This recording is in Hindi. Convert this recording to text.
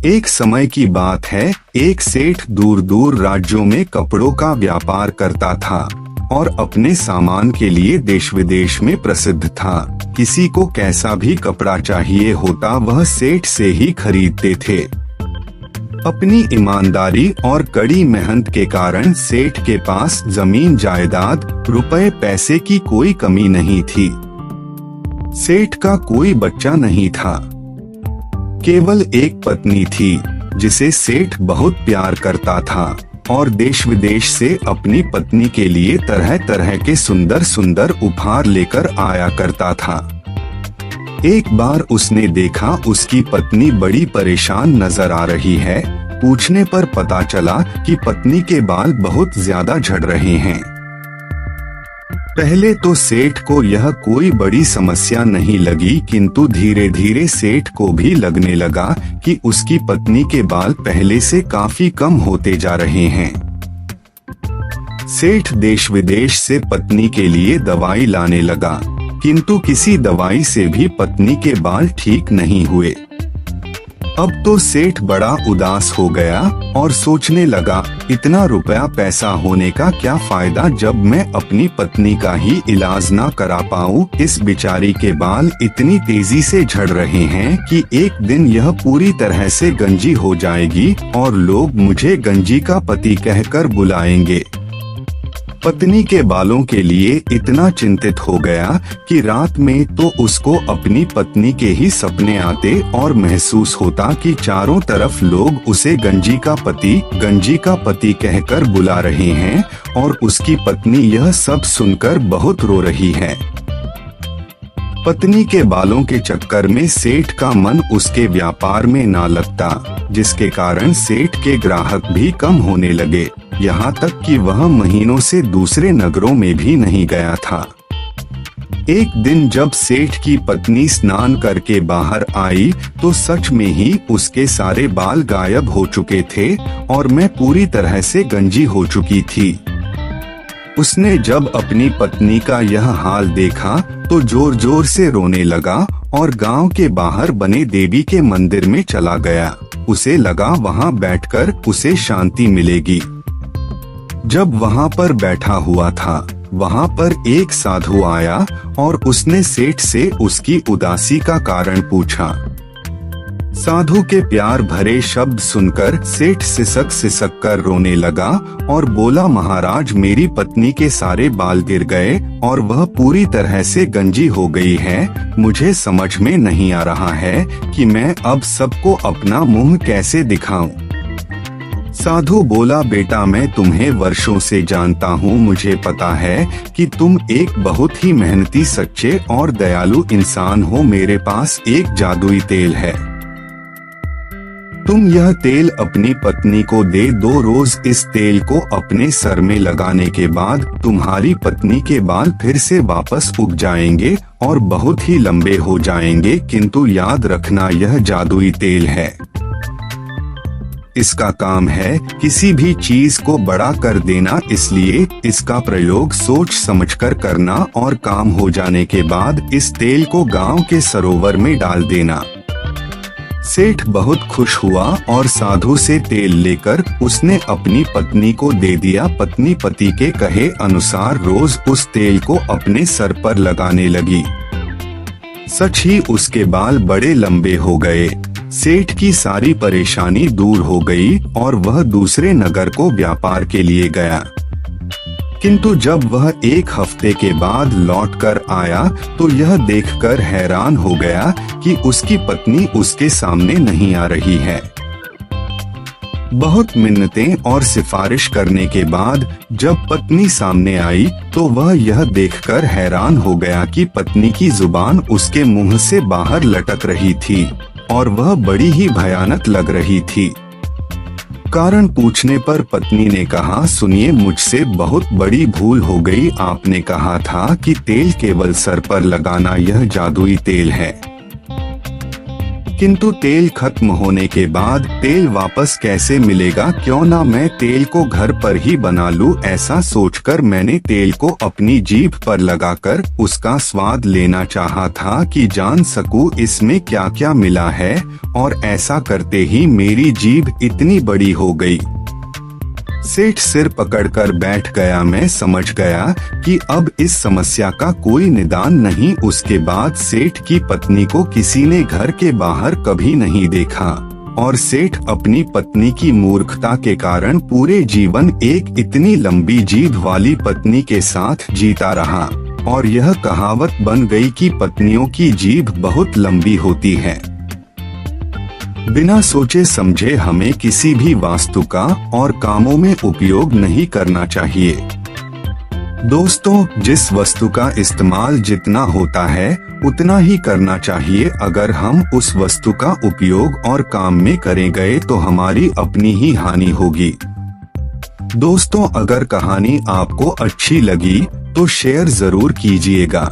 एक समय की बात है, एक सेठ दूर दूर राज्यों में कपड़ों का व्यापार करता था और अपने सामान के लिए देश विदेश में प्रसिद्ध था। किसी को कैसा भी कपड़ा चाहिए होता वह सेठ से ही खरीदते थे। अपनी ईमानदारी और कड़ी मेहनत के कारण सेठ के पास जमीन जायदाद रुपए पैसे की कोई कमी नहीं थी। सेठ का कोई बच्चा नहीं था, केवल एक पत्नी थी जिसे सेठ बहुत प्यार करता था और देश विदेश से अपनी पत्नी के लिए तरह तरह के सुंदर सुंदर उपहार लेकर आया करता था। एक बार उसने देखा उसकी पत्नी बड़ी परेशान नजर आ रही है। पूछने पर पता चला कि पत्नी के बाल बहुत ज्यादा झड़ रहे हैं। पहले तो सेठ को यह कोई बड़ी समस्या नहीं लगी, किंतु धीरे धीरे सेठ को भी लगने लगा कि उसकी पत्नी के बाल पहले से काफी कम होते जा रहे हैं। सेठ देश विदेश से पत्नी के लिए दवाई लाने लगा, किंतु किसी दवाई से भी पत्नी के बाल ठीक नहीं हुए। अब तो सेठ बड़ा उदास हो गया और सोचने लगा, इतना रुपया पैसा होने का क्या फायदा जब मैं अपनी पत्नी का ही इलाज ना करा पाऊँ। इस बिचारी के बाल इतनी तेजी से झड़ रहे हैं कि एक दिन यह पूरी तरह से गंजी हो जाएगी और लोग मुझे गंजी का पति कहकर बुलाएंगे। पत्नी के बालों के लिए इतना चिंतित हो गया कि रात में तो उसको अपनी पत्नी के ही सपने आते और महसूस होता कि चारों तरफ लोग उसे गंजी का पति कहकर बुला रहे हैं और उसकी पत्नी यह सब सुनकर बहुत रो रही है। पत्नी के बालों के चक्कर में सेठ का मन उसके व्यापार में ना लगता, जिसके कारण सेठ के ग्राहक भी कम होने लगे। यहाँ तक कि वह महीनों से दूसरे नगरों में भी नहीं गया था। एक दिन जब सेठ की पत्नी स्नान करके बाहर आई तो सच में ही उसके सारे बाल गायब हो चुके थे और मैं पूरी तरह से गंजी हो चुकी थी। उसने जब अपनी पत्नी का यह हाल देखा तो जोर जोर से रोने लगा और गांव के बाहर बने देवी के मंदिर में चला गया। उसे लगा वहां बैठकर उसे शांति मिलेगी। जब वहां पर बैठा हुआ था, वहां पर एक साधु आया और उसने सेठ से उसकी उदासी का कारण पूछा। साधु के प्यार भरे शब्द सुनकर सेठ सिसक सिसक कर रोने लगा और बोला, महाराज, मेरी पत्नी के सारे बाल गिर गए और वह पूरी तरह से गंजी हो गई है। मुझे समझ में नहीं आ रहा है कि मैं अब सबको अपना मुंह कैसे दिखाऊं। साधु बोला, बेटा, मैं तुम्हें वर्षों से जानता हूँ। मुझे पता है कि तुम एक बहुत ही मेहनती, सच्चे और दयालु इंसान हो। मेरे पास एक जादुई तेल है। तुम यह तेल अपनी पत्नी को दे दो। रोज इस तेल को अपने सर में लगाने के बाद तुम्हारी पत्नी के बाल फिर से वापस उग जाएंगे और बहुत ही लंबे हो जाएंगे। किंतु याद रखना, यह जादुई तेल है। इसका काम है किसी भी चीज को बड़ा कर देना, इसलिए इसका प्रयोग सोच समझकर करना और काम हो जाने के बाद इस तेल को गांव के सरोवर में डाल देना। सेठ बहुत खुश हुआ और साधु से तेल लेकर उसने अपनी पत्नी को दे दिया। पत्नी पति के कहे अनुसार रोज उस तेल को अपने सर पर लगाने लगी। सच ही उसके बाल बड़े लंबे हो गए। सेठ की सारी परेशानी दूर हो गई और वह दूसरे नगर को व्यापार के लिए गया। किंतु जब वह एक हफ्ते के बाद लौटकर आया तो यह देखकर हैरान हो गया कि उसकी पत्नी उसके सामने नहीं आ रही है। बहुत मिन्नतें और सिफारिश करने के बाद जब पत्नी सामने आई तो वह यह देखकर हैरान हो गया कि पत्नी की जुबान उसके मुंह से बाहर लटक रही थी और वह बड़ी ही भयानक लग रही थी। कारण पूछने पर पत्नी ने कहा, सुनिए, मुझसे बहुत बड़ी भूल हो गई। आपने कहा था कि तेल केवल सर पर लगाना, यह जादुई तेल है। किंतु तेल खत्म होने के बाद तेल वापस कैसे मिलेगा, क्यों ना मैं तेल को घर पर ही बना लूं। ऐसा सोचकर मैंने तेल को अपनी जीभ पर लगाकर उसका स्वाद लेना चाहा था कि जान सकूं इसमें क्या क्या मिला है, और ऐसा करते ही मेरी जीभ इतनी बड़ी हो गई। सेठ सिर पकड़कर बैठ गया। मैं समझ गया कि अब इस समस्या का कोई निदान नहीं। उसके बाद सेठ की पत्नी को किसी ने घर के बाहर कभी नहीं देखा, और सेठ अपनी पत्नी की मूर्खता के कारण पूरे जीवन एक इतनी लंबी जीभ वाली पत्नी के साथ जीता रहा, और यह कहावत बन गई कि पत्नियों की जीभ बहुत लंबी होती है। बिना सोचे समझे हमें किसी भी वस्तु का और कामों में उपयोग नहीं करना चाहिए। दोस्तों, जिस वस्तु का इस्तेमाल जितना होता है उतना ही करना चाहिए। अगर हम उस वस्तु का उपयोग और काम में करे गए तो हमारी अपनी ही हानि होगी। दोस्तों, अगर कहानी आपको अच्छी लगी तो शेयर जरूर कीजिएगा।